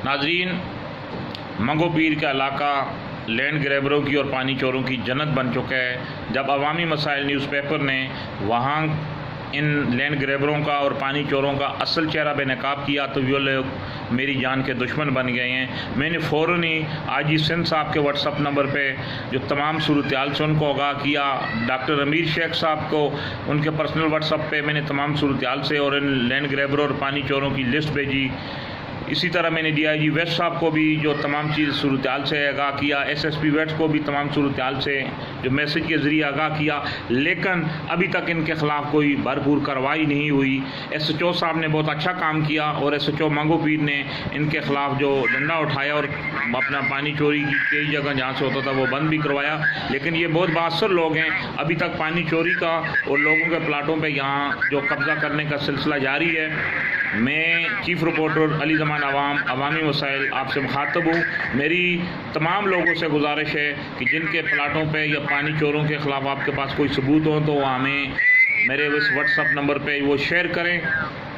नाजरीन, मंगो पीर का इलाका लैंड ग्रैबरों की और पानी चोरों की जन्नत बन चुका है। जब अवामी मसाइल न्यूज़पेपर ने वहाँ इन लैंड ग्रैबरों का और पानी चोरों का असल चेहरा बेनकाब किया तो वो लोग मेरी जान के दुश्मन बन गए हैं। मैंने फ़ौरन ही आईजी सिंध साहब के व्हाट्सअप नंबर पे जो तमाम सूरत-ए-हाल से उनको आगाह किया। डॉक्टर अमीर शेख साहब को उनके पर्सनल व्हाट्सअप पे मैंने तमाम सूरत-ए-हाल से और इन लैंड ग्रैबरों और पानी चोरों की लिस्ट भेजी। इसी तरह मैंने DIG वेस्ट साहब को भी जो तमाम चीज़ सूरत-ए-हाल से आगाह किया। SSP वेस्ट को भी तमाम सूरत-ए-हाल से जो मैसेज के ज़रिए आगाह किया, लेकिन अभी तक इनके ख़िलाफ़ कोई भरपूर कार्रवाई नहीं हुई। SHO साहब ने बहुत अच्छा काम किया और SHO मंगो पीर ने इनके ख़िलाफ़ जो डंडा उठाया और अपना पानी चोरी की कई जगह जहाँ से होता था वो बंद भी करवाया। लेकिन ये बहुत बाअसर लोग हैं, अभी तक पानी चोरी का और लोगों के प्लाटों पर यहाँ जो कब्ज़ा करने का सिलसिला जारी है। मैं चीफ़ रिपोर्टर अली ज़मान अवामी मसाइल आपसे मुखातब हूँ। मेरी तमाम लोगों से गुजारिश है कि जिनके प्लाटों पे या पानी चोरों के ख़िलाफ़ आपके पास कोई सबूत हो तो हमें मेरे इस व्हाट्सअप नंबर पे वो शेयर करें।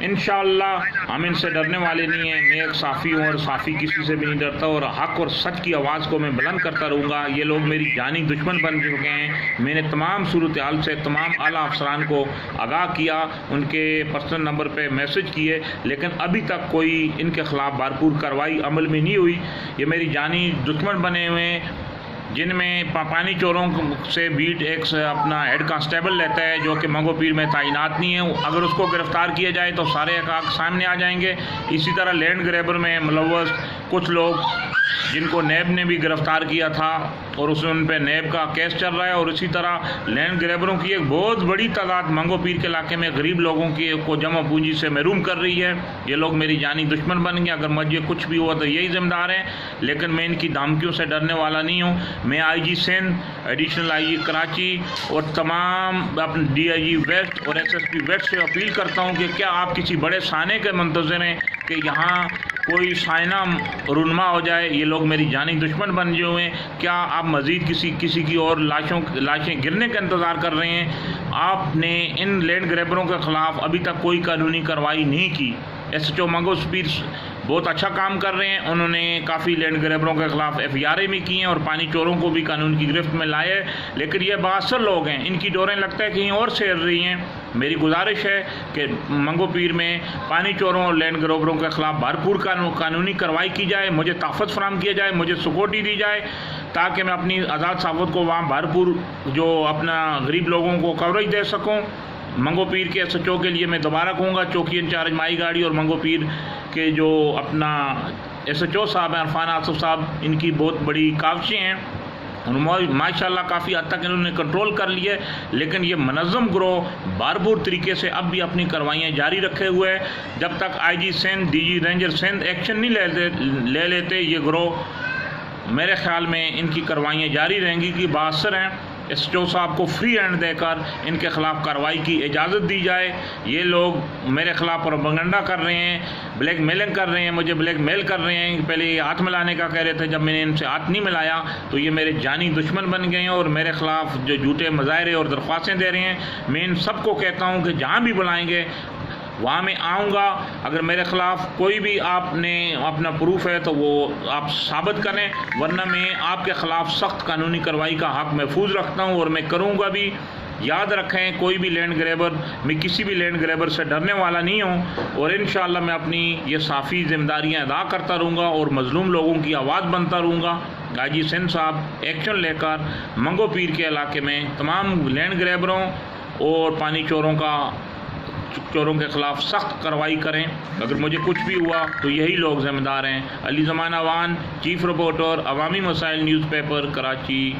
इंशाअल्लाह हम इनसे डरने वाले नहीं हैं। मैं एक साफ़ी हूँ और साफ़ी किसी से भी नहीं डरता और हक़ और सच की आवाज़ को मैं बुलंद करता रहूँगा। ये लोग मेरी जानी दुश्मन बन चुके हैं। मैंने तमाम सूरत-ए-हाल से तमाम आला अफसरान को आगाह किया, उनके पर्सनल नंबर पे मैसेज किए, लेकिन अभी तक कोई इनके ख़िलाफ़ भरपूर कार्रवाई अमल में नहीं हुई। ये मेरी जानी दुश्मन बने हुए हैं, जिनमें पानी चोरों से बीट एक अपना हेड कांस्टेबल रहता है जो कि मंगो पीर में तैनात नहीं है। अगर उसको गिरफ़्तार किया जाए तो सारे हक़ सामने आ जाएंगे। इसी तरह लैंड ग्रैबर में मुलव्वस कुछ लोग जिनको नैब ने भी गिरफ़्तार किया था और उसमें उन पर नैब का केस चल रहा है। और इसी तरह लैंड ग्रैबरों की एक बहुत बड़ी तादाद मंगो पीर के इलाके में गरीब लोगों की को जमा पूंजी से महरूम कर रही है। ये लोग मेरी जानी दुश्मन बन गए। अगर मुझे कुछ भी हुआ तो यही ज़िम्मेदार हैं, लेकिन मैं इनकी धमकियों से डरने वाला नहीं हूँ। मैं IG Sindh, additional IG Karachi और तमाम अपने DIG वेस्ट और SSP वेस्ट से अपील करता हूँ कि क्या आप किसी बड़े साने के मंतज़र हैं कि यहाँ कोई साइना रुनमा हो जाए। ये लोग मेरी जानी दुश्मन बन गए हुए हैं। क्या आप मज़ीद किसी की और लाशें गिरने का इंतज़ार कर रहे हैं? आपने इन लैंड ग्रैबरों के ख़िलाफ़ अभी तक कोई कानूनी कार्रवाई नहीं की। SHO मंगो पीर बहुत अच्छा काम कर रहे हैं। उन्होंने काफ़ी लैंड ग्रैबरों के ख़िलाफ़ FIR भी की हैं और पानी चोरों को भी कानून की गिरफ्त में लाए। लेकिन ये बाअसर लोग हैं, इनकी डोरें लगता है कहीं और सैर रही हैं। मेरी गुजारिश है कि मंगो पीर में पानी चोरों और लैंड ग्रैबरों के ख़िलाफ़ भरपूर कानूनी कार्रवाई की जाए, मुझे तहफ़्फ़ुज़ फराहम किया जाए, मुझे सिक्योरिटी दी जाए, ताकि मैं अपनी आज़ाद सहाफ़त को वहाँ भरपूर जो अपना गरीब लोगों को कवरेज दे सकूँ। मंगो पीर के SHO के लिए मैं दोबारा कहूँगा, चौकी इंचार्ज माई गाड़ी और मंगो पीर के जो अपना SHO साहब हैं अरफान आसिफ साहब, इनकी बहुत बड़ी काविशें हैं। माशाल्लाह काफ़ी हद तक इन्होंने कंट्रोल कर लिए, लेकिन ये मनज़्ज़म गिरोह भरपूर तरीके से अब भी अपनी कार्रवाइयाँ जारी रखे हुए है। जब तक IG Sindh, DG ranger Sindh action नहीं ले लेते ये गिरोह, मेरे ख्याल में इनकी कार्रवाइयाँ जारी रहेंगी कि बाअसर हैं। SHO साहब को फ्री हैंड देकर इनके ख़िलाफ़ कार्रवाई की इजाज़त दी जाए। ये लोग मेरे ख़िलाफ़ प्रोपेगेंडा कर रहे हैं, ब्लैकमेलिंग कर रहे हैं, मुझे ब्लैकमेल कर रहे हैं। पहले ये हाथ मिलाने का कह रहे थे, जब मैंने इनसे हाथ नहीं मिलाया तो ये मेरे जानी दुश्मन बन गए हैं और मेरे ख़िलाफ़ जो झूठे मुज़ाहरे और दरख्वास्तें दे रहे हैं। मैं इन सबको कहता हूँ कि जहाँ भी बुलाएँगे वहाँ मैं आऊँगा। अगर मेरे ख़िलाफ़ कोई भी आपने अपना प्रूफ है तो वो आप साबित करें, वरना मैं आपके ख़िलाफ़ सख्त कानूनी कार्रवाई का हक़ महफूज रखता हूँ और मैं करूँगा भी। याद रखें, कोई भी लैंड ग्रैबर, मैं किसी भी लैंड ग्रैबर से डरने वाला नहीं हूँ और इंशाअल्लाह मैं अपनी ये साफ़ी ज़िम्मेदारियाँ अदा करता रहूँगा और मज़लूम लोगों की आवाज़ बनता रहूँगा। IG सिंध साहब एक्शन लेकर मंगो पीर के इलाके में तमाम लैंड ग्रैबरों और पानी चोरों के ख़िलाफ़ सख्त कार्रवाई करें। अगर मुझे कुछ भी हुआ तो यही लोग ज़िम्मेदार हैं। अली ज़मान अवान, चीफ़ रिपोर्टर, अवामी मसाइल न्यूज़पेपर, कराची।